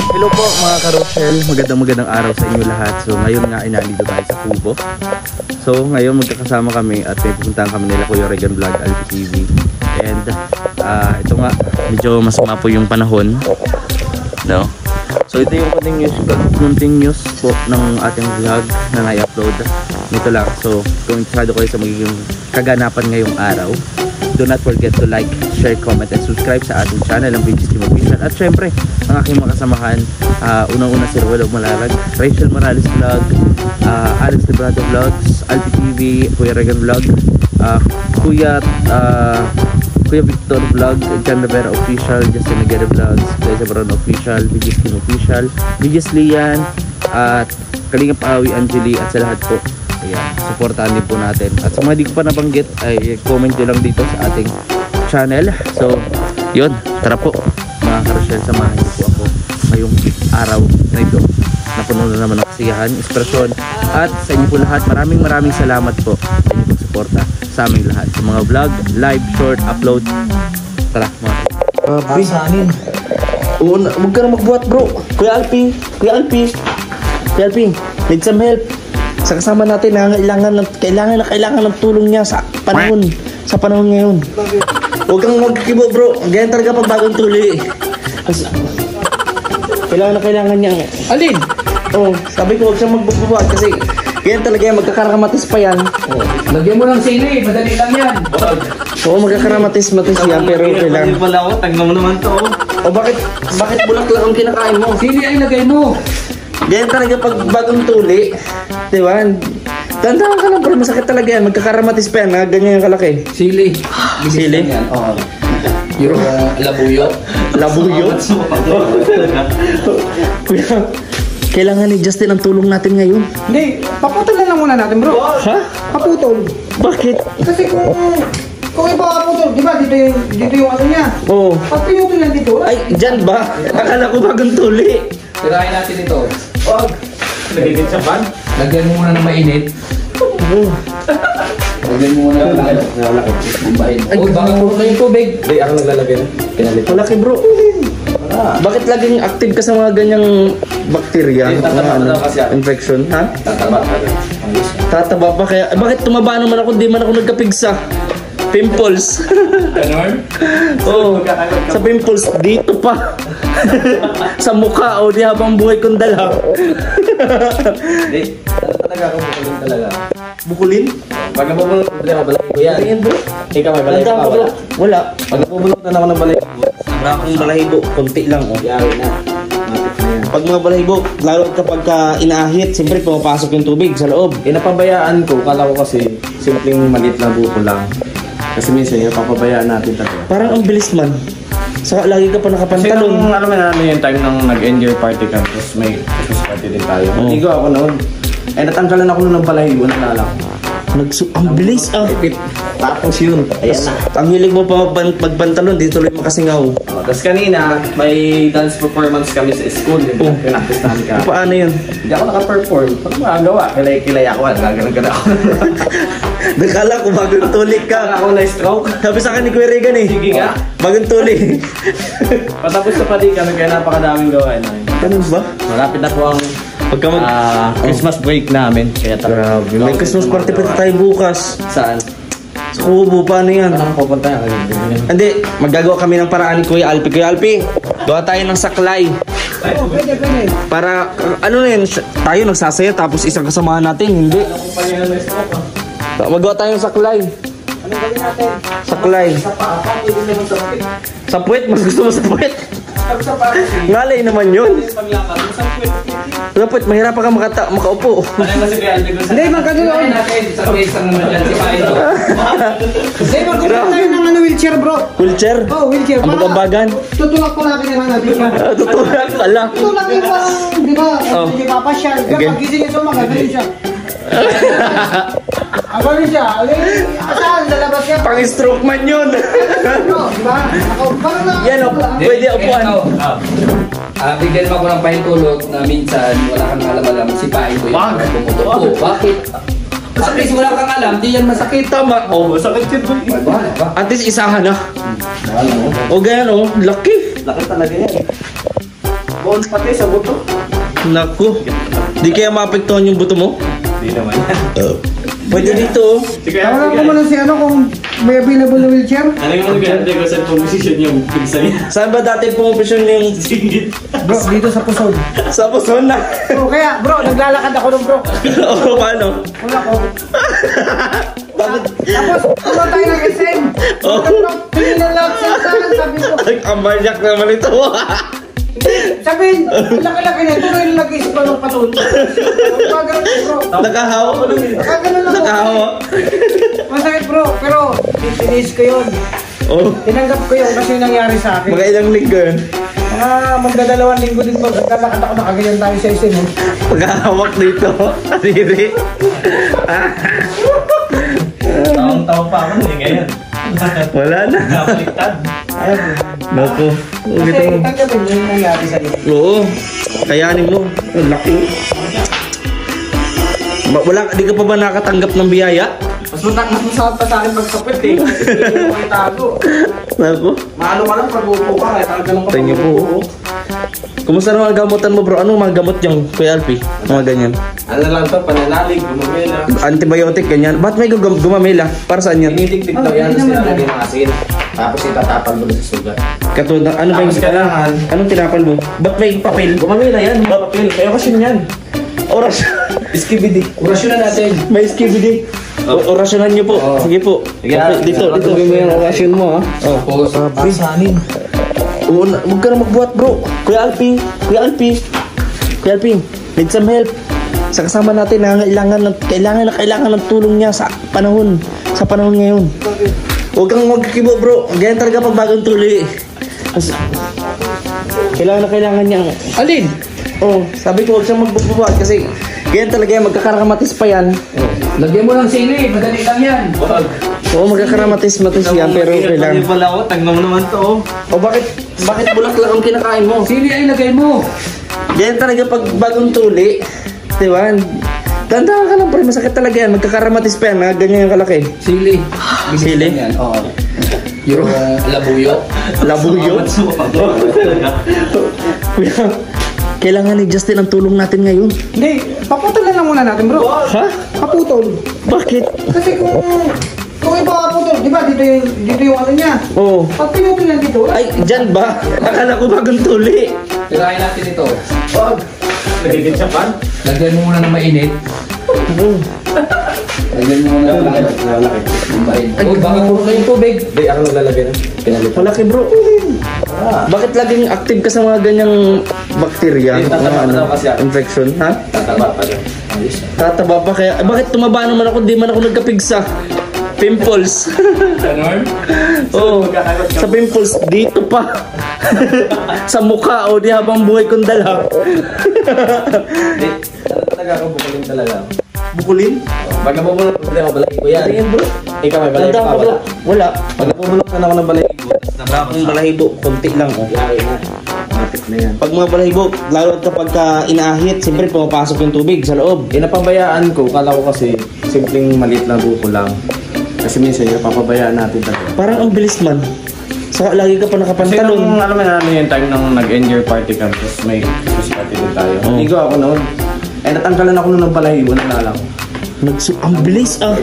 Hello po mga ka-Rochelle, magandang araw sa inyo lahat. So ngayon nga ay nandito tayo sa Kubo. So ngayon magkakasama kami at may pupuntahan kami nila Kuya Regan Vlog, Alpi TV. And ito nga, medyo masama po yung panahon, no? So ito yung konting news po ng ating vlog na na-upload nito lang. So kung interesado kayo sa magiging kaganapan ngayong araw, do not forget to like, share, comment, and subscribe sa ating channel, ang Vintage Team Official. At syempre, ang aking mga kasamahan, unang-una si Ruel Malalag, Rachel Morales Vlog, Alex Librado Vlogs, Alpi TV, Kuya Regan Vlog, Kuya Victor Vlog, Jan Rivera Official, Justin Nagera Vlogs, Liza Baron Official, Vintage Team Official, Vintage Lian, at Kalingap Awi, Angeli, at sa lahat po. Ayan, supportahan din po natin. At sa mga di ko pa nabanggit, ay comment nyo lang dito sa ating channel. So, yun, tara po mga ka-Rochelle, samahan niyo po ako ngayong araw na ito. Napuno na naman ang kasiyahan, inspirasyon, at sa inyo po lahat, maraming salamat po sa inyo pong suporta sa aming lahat. Sa mga vlog, live, short, upload. Tara mga Pasanin. Huwag ka na magbuhat bro. Kuya Alpi, need some help. Sa kasama natin na kailangan ng tulong niya sa panahon ngayon. Huwag kang magkibo bro. Ganyan talaga pag bagong tuli. Kailangan niya. Alin? Oh, sabi ko huwag siyang magbubuhat kasi ganyan talaga yan, magkakaramatis pa yan. Oh. Lagyan mo ng sili, madali lang yan. Oo, magkakaramatis yan pero kailangan. Hindi pala ako, tagna mo naman to. O bakit bulak lang ang kinakain mo? Sili ay lagay mo. Ganyan talaga pag bagong tuli. Diba? Tandaan ka lang pero masakit talaga yan. Magkakaramatis pa yan ha? Ganyan yung kalaki. Sili. Sili? Oo. Yung labuyo. Labuyo? Kuya, kailangan ni Justin ang tulong natin ngayon. Hindi, paputol na lang muna natin bro. Ha? Paputol. Bakit? Kasi kung iba paputol, di ba dito yung ano niya? Oo. Pag pinutol lang dito, Ay, dyan ba? Akala ko bagong tuli. Tirahin natin ito. Wag. Nagigit sa pan? Lagyan mo muna ng mainit. Oo. Lagyan mo muna ng mainit. Ay, baka puro na yung tubig. Hindi, ako naglalagay na. Pinalit. Malaki bro. Bakit laging active ka sa mga ganyang bakterya? Infection, ha? Tataba pa kaya. Bakit tumaba naman ako? Di man ako nagkapigsa. Pimples. Ganon? Oo. Sa pimples dito pa. Sa mukha o di habang buhay kong dala. Hindi, talaga ako bukulin talaga. Bukulin? Pag nabubulot na balay ko yan. Tingin bro. Ikaw may balay Tanda ka ko bro. wala. Wala. Pag nabubulot na ako ng balay ko, Wala akong balahibo. Konti lang oh. yari na. Matik na yan. Pag mga balahibo, lalo kapag inaahit, siyempre pumapasok yung tubig sa loob. Napabayaan ko, kala ko kasi simpleng maliit na buko lang. Kasi minsan yung papabayaan natin talaga. Parang ang bilis man. Saka lagi ka pa Kasi nakapantalon. nung yung time nang nag-enjoy party ka, tapos may Christmas party din tayo. Naligo ako noon. Natanggalan ako noon ng balahibo, nalala ko. Ang bilis ah. Tapos yun. Ayan na. Ang hilig mo pa magpantalon, di tuloy makasingaw. Tapos kanina, may dance performance kami sa school. Pinaktis namin ka. Paano yun? Hindi ako naka-perform. Paano magagawa? Kilay ako. Gaganon ako. Nakala ko bagong tulik ka. Ako na-stroke. Sabi sa akin ni Kuya Regan eh. Sige nga. Bagong tulik. Patapos sa pati kami, kaya napakadaming gawain namin. Ganun ba? Malapit na po ang Pagka Christmas break namin. Kaya talaga. May Christmas party pa tayo bukas. Saan? Sa Kubo, paano yan? Saan ako pupunta yan? Hindi, maggagawa kami ng paraan ni Kuya Alpi. Kuya Alpi, gawa tayo ng saklay. pwede. Para, ano na yun, tayo nagsasaya tapos isang kasamahan natin, hindi. Magawa tayo ng saklay. Anong gawin natin? Saklay. Sa paa, pwede naman sa puwet. Sa puwet, mas gusto mo sa puwet. Pag sa paa kasi, Ngalay naman yun. Paglakad, sa puwet. Sa puwet, mahirapan ka makaupo. hindi, magkagawa. natin sa mesa naman dyan si Paito. Hindi, magkagawa tayo ng wheelchair bro. Wheelchair? Oh, wheelchair. Ang bagan. Tutulak ko natin yung natin. Tutulak pala. Tutulak yung parang, di ba? Oh. Hindi papasyal. Okay. Kapag gising yung sumaga, ganun siya. Ganun siya. Saan? Sa labas yan. Pang-stroke man yun. Bro, di ba? Parang na. Yan o, pwede upuan. Bigyan mo ako ng pahintulot na minsan wala kang alam si Paito yung pumutupo. Bakit? At least wala kang alam, di yan masakit. Tama. Oh, masakit yun. Bahala ba? At least isahan na. Bahala mo. O ganyan o, laki. Laki talaga yan. Nakon pati sa buto. Naku. Di kaya maapektuhan yung buto mo? Hindi naman yan. Pwede dito. Tawagan ko muna si ano kung may available na wheelchair. Ano yung maganda ko sa position yung pigsa niya? Saan ba dati pumusyon yung Singit. Bro, dito sa Pusod. sa puson na? Bro, kaya bro, naglalakad ako nung bro. Oo, paano? Wala ko. Bakit? Tapos, pumunta tayo ng SM. Oh. Tingin na lang sa akin, sabi ko. Ay, kamaryak naman ito. Sabihin, laki-laki na ito, ngayon nag-isip ko ng patun. Pagkaganon bro. Nakahawa ko lang. Pagkaganon lang Nakahawa. Masakit bro, pero titinis ko yun. Oh, Tinanggap ko yun kasi nangyari sa akin. mga ilang linggo yun. Magdadalawang linggo din po. Naglalakad ako, nakaganyan tayo sa SM. Pagkahawak dito. Asiri. Taong-taong pa ako na ngayon. Wala na. Nakaliktad. Naku. Kasi tanggapin mo yung nangyari sa iyo. Oo. Kayanin mo. Ang laki. Wala, di ka pa ba nakatanggap ng biyaya? Mas masakit pa sa akin pagkapit eh. Hindi mo kayo tago. Naku. Maano ka lang pag uupo ka. Kaya talagang ka Tingnan po. Kumusta naman ang gamutan mo bro? Ano mga gamot yung Kuya Alpi? Mga ganyan. Ano lang to, pananalig, gumamela. Antibiotic, ganyan. Ba't may gumamela? Para saan yan? Tinitigtig daw yan, tapos nilalagay ng asin. Tapos itatapal mo sa sugat. Katulad, ano ba yung... Tapos kailangan, Anong tinapal mo? Ba't may papel? gumamela yan, may papel. Kaya kasi yan. Orasyon. Skibidi. Orasyon na natin. May skibidi. Orasyonan niyo po. Oo. Sige po. Sige, Dito mo yung orasyon mo ha. Oh. Tapos, basanin. Huwag ka na magbuhat bro. Kuya Alpi. Need some help. Sa kasama natin na kailangan ng tulong niya sa panahon ngayon. Huwag kang magkikibo bro. Ganyan talaga pag bagong tuloy. Kailangan niya. Alin? Oh, sabi ko huwag siyang magbubuhat kasi ganyan talaga yan, magkakaramatis pa yan. Lagyan mo ng sili, madali lang yan. Wag. Oo, magkakaramatis yan pero kailangan. pala ako, tanggam naman to. O bakit bulaklak ang kinakain mo? Sili ay lagay mo. Ganyan talaga pag bagong tuli. Diba? Dandahan ka lang pre, masakit talaga yan. Magkakaramatis pa yan, ganyan yung kalaki. Sili. Sili? Yan, oo. Yung labuyo. Labuyo. Kailangan ni Justin ang tulong natin ngayon. Hindi, paputulan lang muna natin bro. Ha? Paputol. Bakit? Kasi kung iba paputol, di ba dito yung ano niya. Oo. Pag pinutol lang dito, Ay, dyan ba? Akala ko bagong tuli. Tirahin natin ito. Wag. Nagigitsapan? Lagyan mo muna ng mainit. Lagyan mo muna ng mainit. Oh, baka puro na yung tubig. Hindi, ako naglalagay na. Pinalit. Malaki bro. Bakit laging active ka sa mga ganyang bakterya? Eh, tataba Mga daw kasi ako. infection, ha? Tataba pa rin. Ayos. Tataba pa kaya. Bakit tumaba naman ako? Di man ako nagkapigsa. Pimples. Ganon? Oo. Sa pimples, dito pa. Sa mukha, o di habang buhay kong dala. Hindi, talaga ako bukulin talaga. Bukulin? Pag nabubulok problema, balay ko yan. Tingin bro. Ikaw may balay Tanda pa, ko bro. wala. Wala. Pag nabubulok na ako ng balay ko, Ang balahibo, konti lang. Oh. yari na. Matik na yan. Pag mga balahibo, lalo kapag inaahit, siyempre pumapasok yung tubig sa loob. Napabayaan ko, kala ko kasi simpleng maliit na buko lang. Kasi minsan yung papabayaan natin talaga. Parang ang bilis man. Saka lagi ka pa Kasi nakapantalon. nung alam mo na yung time nung nag-end-year party kami, tapos may Christmas party din tayo. Oh. Ligo ako noon. Natanggalan ako noon ng balahibo, nalala ko. Ang bilis ah.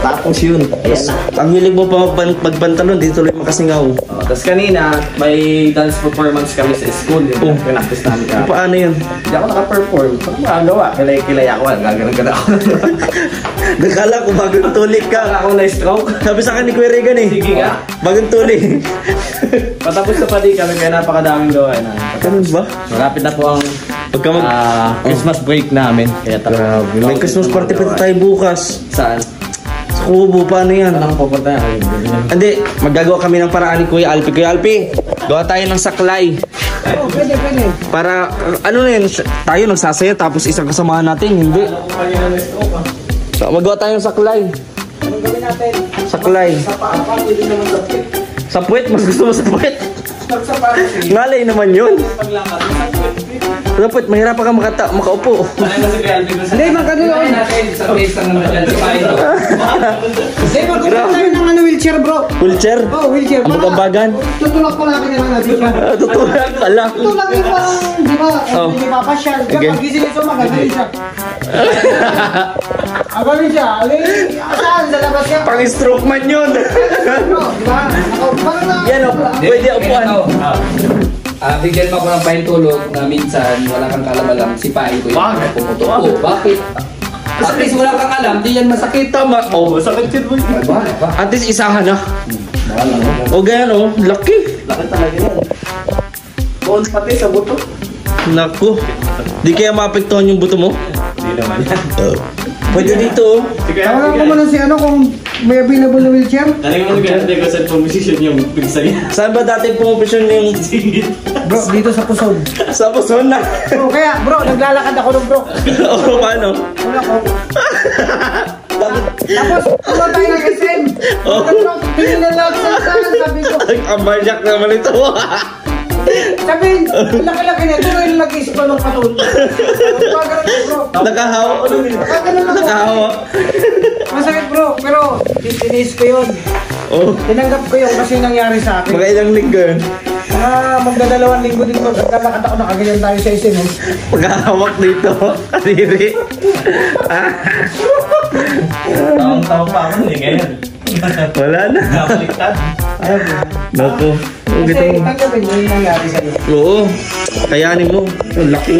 Tapos yun, ayan na. Ang hilig mo pa magpantalon, di tuloy makasingaw. Tapos kanina, may dance performance kami sa school. Yung pinaktis namin ka. Paano yun? Hindi ako naka-perform. Ano magagawa? Kilay ako. Gaganon ako. Nakala ko bagong tulik Kala ka. ako na-stroke. Sabi sa akin ni Kuya Regan eh. Sige nga. Bagong tulik. Patapos na pati kami, kaya napakadaming gawa na. Ganun ba? Malapit na po ang Pagka Christmas break namin. Kaya Grabe. May Christmas party pa tayo bukas. Saan? Sa Kubo, paano yan? Saan ako pupunta? Hindi, maggagawa kami ng paraan ni Kuya Alpi. Kuya Alpi, gawa tayo ng saklay. oh, pwede. Para, ano na yun, tayo nagsasaya tapos isang kasamahan natin, hindi. So, magawa tayo ng saklay. Anong gawin natin? Saklay. Sa paapa, pwede naman sa pwede. Sa puwet, mas gusto mo sa puwet. Ngalay naman yun. Dapat mahirapan ka makaupo. Hindi, magkano Kaya yun? natin sa place lang naman dyan si Paito. Hindi, magkano tayo ng wheelchair, bro. Wheelchair? Oh, wheelchair. Ang bagan. Tutulak pa natin yan natin siya. Tutulak pala. Tutulak yung parang, di ba? Oh. Hindi papasyal. Kaya Again. pag-gising ito, magaling siya. Agaling siya. Alin, saan? Sa labas siya. Pang-stroke man yun. Bro, di ba? Parang na. Yan o, pwede upuan. Bigyan mo ako ng pahintulot na minsan wala kang kalabalang sipain ko yung pumutupo. Bakit? At least wala kang alam, di yan masakit. Tama. Oh, masakit yun boy. Ba? At least isahan na. O ganyan o, laki. Laki talaga yan. Bones pati sa buto. Naku. Di kaya maapektuhan yung buto mo? Hindi naman yan. Pwede dito o. Tawagan ko muna si ano kung may available na wheelchair. Taling mo nagkakante ko sa position yung pigsa niya. Saan ba dati pumupisyon yung Bro, dito sa pusod. sa puson na? Bro, kaya bro, naglalakad ako ng bro. O paano? Wala ko. Tapos, pumunta tayo ng SM. Oh. Tingin na lang sa saan, sabi ko. Ang barjak naman ito. Sabihin, laki-laki na ito, ngayon nag-isip ko ng patun. Pagkaroon bro. Nakahawa. Pagkaroon ako. Nakahawa. Masakit bro, pero titinis ko yun. Oh. Tinanggap ko yun kasi nangyari sa akin. Mga ilang linggo yun. Magdadalawang linggo din ko. Naglalakad ako, nakaganyan tayo sa SM. Pagkahawak dito. Kadiri. Taong-taong pa ako hindi ngayon. Wala na. Nakaliktad. Naku. Oh, Kasi gitu. tanggapin mo yung nangyari sa'yo. Oo. Kayanin mo. Ang laki.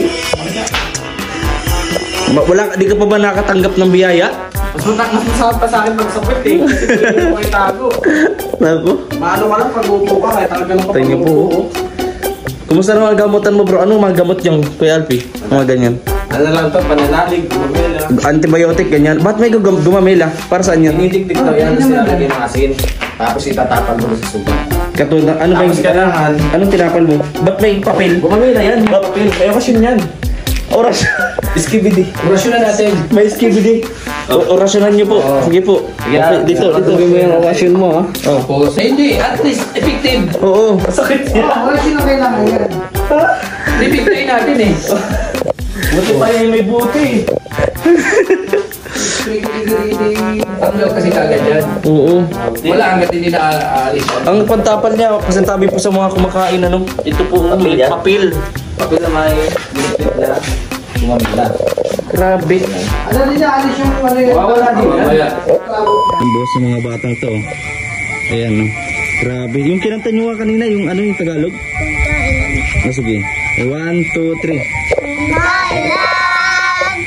Wala, di ka pa ba nakatanggap ng biyaya? Mas masasahap pa sa akin magsapit eh. Kasi hindi mo itago. Naku. Maano ka lang pag upo ka kahit talaga lang Tingnan po. Kumusta naman ang gamutan mo bro? Anong mga gamot yung Kuya Alpi? Mga ganyan. Ano lang to, pananalig, gumamela. Antibiotic, ganyan. Ba't may gumamela? Para saan yan? Tinitik-tik daw yan, tapos nilalagay ng asin. Tapos itatapan mo sa sugat. Katulad, ano ba Tapos yung... kailangan, Anong tinapal mo? Ba't may papel? gumamela yan, may papel. May okasyon yan. Oras. Skibidi. Orasyon na natin. May skibidi. Orasyonan niyo po. Sige po. Okay, dito mo yung orasyon mo ha. Oh. Tapos, hindi, at least effective. Oo. Sakit Wala sino kailangan yan. Effective natin eh. Buti pa yan may buti. Tanggal kasi kagad yan. Oo. Wala hanggat hindi na aalis. Ang pantapal niya, pasintabi po sa mga kumakain ano. Ito po Papel yan? papel. Papel na may binipit na gumamela. Grabe. Ano din na, alis yung ano yun. Wala din yan. Mamaya. Ang boss ng mga batang to. Ayan no. Grabe. Yung kinanta nyo nga kanina, yung ano yung Tagalog? Sige. 1, 2, 3. Malang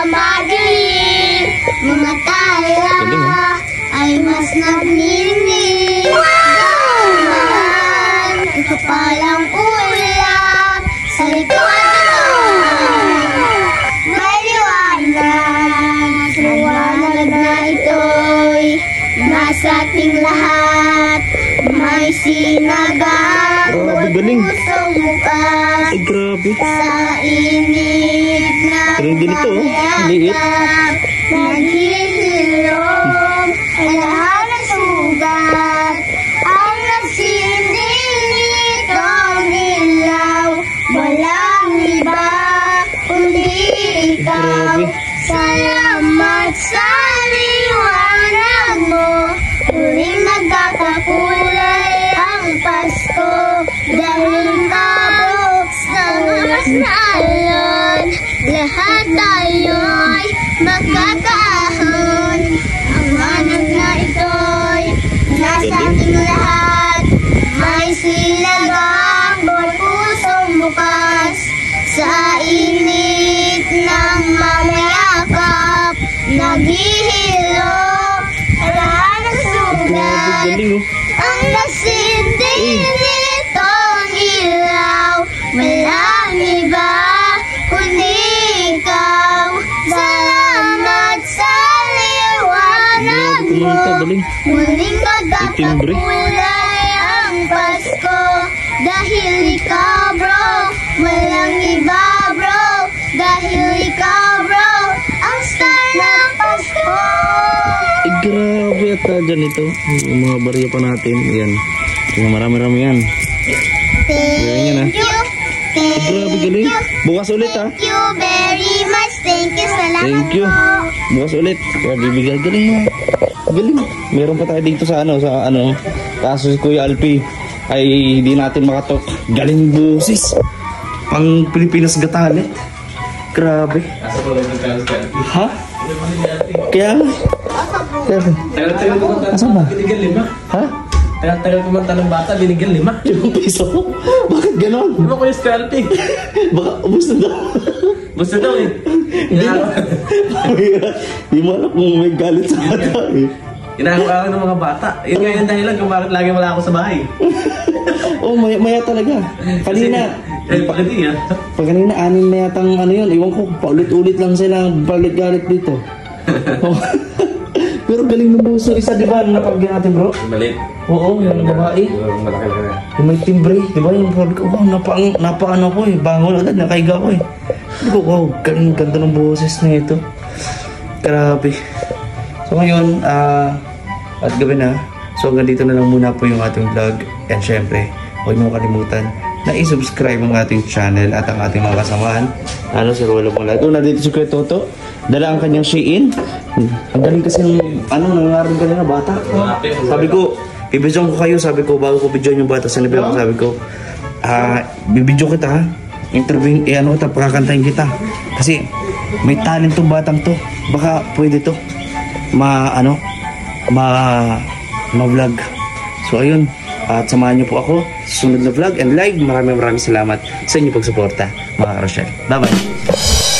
pinakamagaling, mga tala ay mas nagnininig. Gawin kapalang ulam sa likod. May liwanag, liwanag na ito'y nasa ating lahat. May sinagang Grabe, galing. pusong bukas. Ay, grabe. Sa init na Pero ganito, oh. Liit. pagkakap, naghihilom ang lahat ng sugat. Ang nagsindi nitong ilaw, walang iba kundi ikaw. Grabe. Salamat sa liwanag mo, tuwing nagkakakulay ang Pasko. Dahil kabok ng mas na alon, lahat tayo'y magkakaahon. Ang manag na ito'y nasa ating lahat. May silagang buhay pusong bukas. Sa init ng mamayakap, naghihilom lahat ng sugat. Galing oh. Ang nasindi nitong ilaw, walang iba kundi ikaw. Salamat sa liwanag mo, Galing. muling Timbre. magkakakulay ang Pasko. Dahil ikaw bro, walang iba bro. Dahil ikaw bro, ang star ng Pasko. Ay, grabe at dyan ito. Yung mga barya pa natin. Ayan. Yung marami-rami yan. Thank you. Grabe, galing. Bukas ulit, ha? Thank you very much. Thank you. Salamat Thank you. po. Bukas ulit. Kaya bibigay. Galing mo. Galing. Meron pa tayo dito sa kaso si Kuya Alpi ay hindi natin makatok. Galing busis. Pang Pilipinas Gatalit. Grabe. Ha? Kaya nga. Tagal-tagal kumanta. Asan ba? Binigyan 5. Ha? Tagal-tagal kumanta ng bata, binigyan 5. 5 piso? Bakit ganon? Di ba ko yung scalping? Baka ubus na daw. Basta daw eh. Di mo alam kung may galit sa bata eh. Inahaw-ahaw ng mga bata. Yun nga yung dahilan kung bakit lagi wala ako sa bahay. Oh, maya talaga. Kanina, Bakit nga? pag kanina, 6 na yatang yun. Iwan ko, paulit-ulit lang sila palit-galit dito. Oh. Pero galing ng buso. Isa, di ba, napagyan natin, bro? Malit. Oo, yung babae. Malaki na. Yung may timbre, di ba? Yung sabi ko, wow, napaano ko eh. Bangon agad, nakaiga ko eh. Sabi ko, wow, galing, ganda ng boses na ito. Grabe. So ngayon, at gabi na. So hanggang dito na lang muna po yung ating vlog. And syempre, huwag mo kalimutan na i-subscribe ang ating channel at ang ating mga kasamahan. Ano, Sir Walo po lahat. Nandito si Kuya Toto. Dala ang kanyang Shein. Ang galing kasi ng, nangangaroon ka na bata. Sabi ko, bibidyon ko kayo. Sabi ko, bago ko bidyon yung bata sa nabila ko, sabi ko, bibidyon kita ha. Interview, kita, pakakantahin kita. Kasi, may talent tong batang to. Baka pwede to. Ma-vlog. So, ayun. At samahan niyo po ako sa sunod na vlog and live. Maraming salamat sa inyong pagsuporta, mga Rochelle. Bye-bye.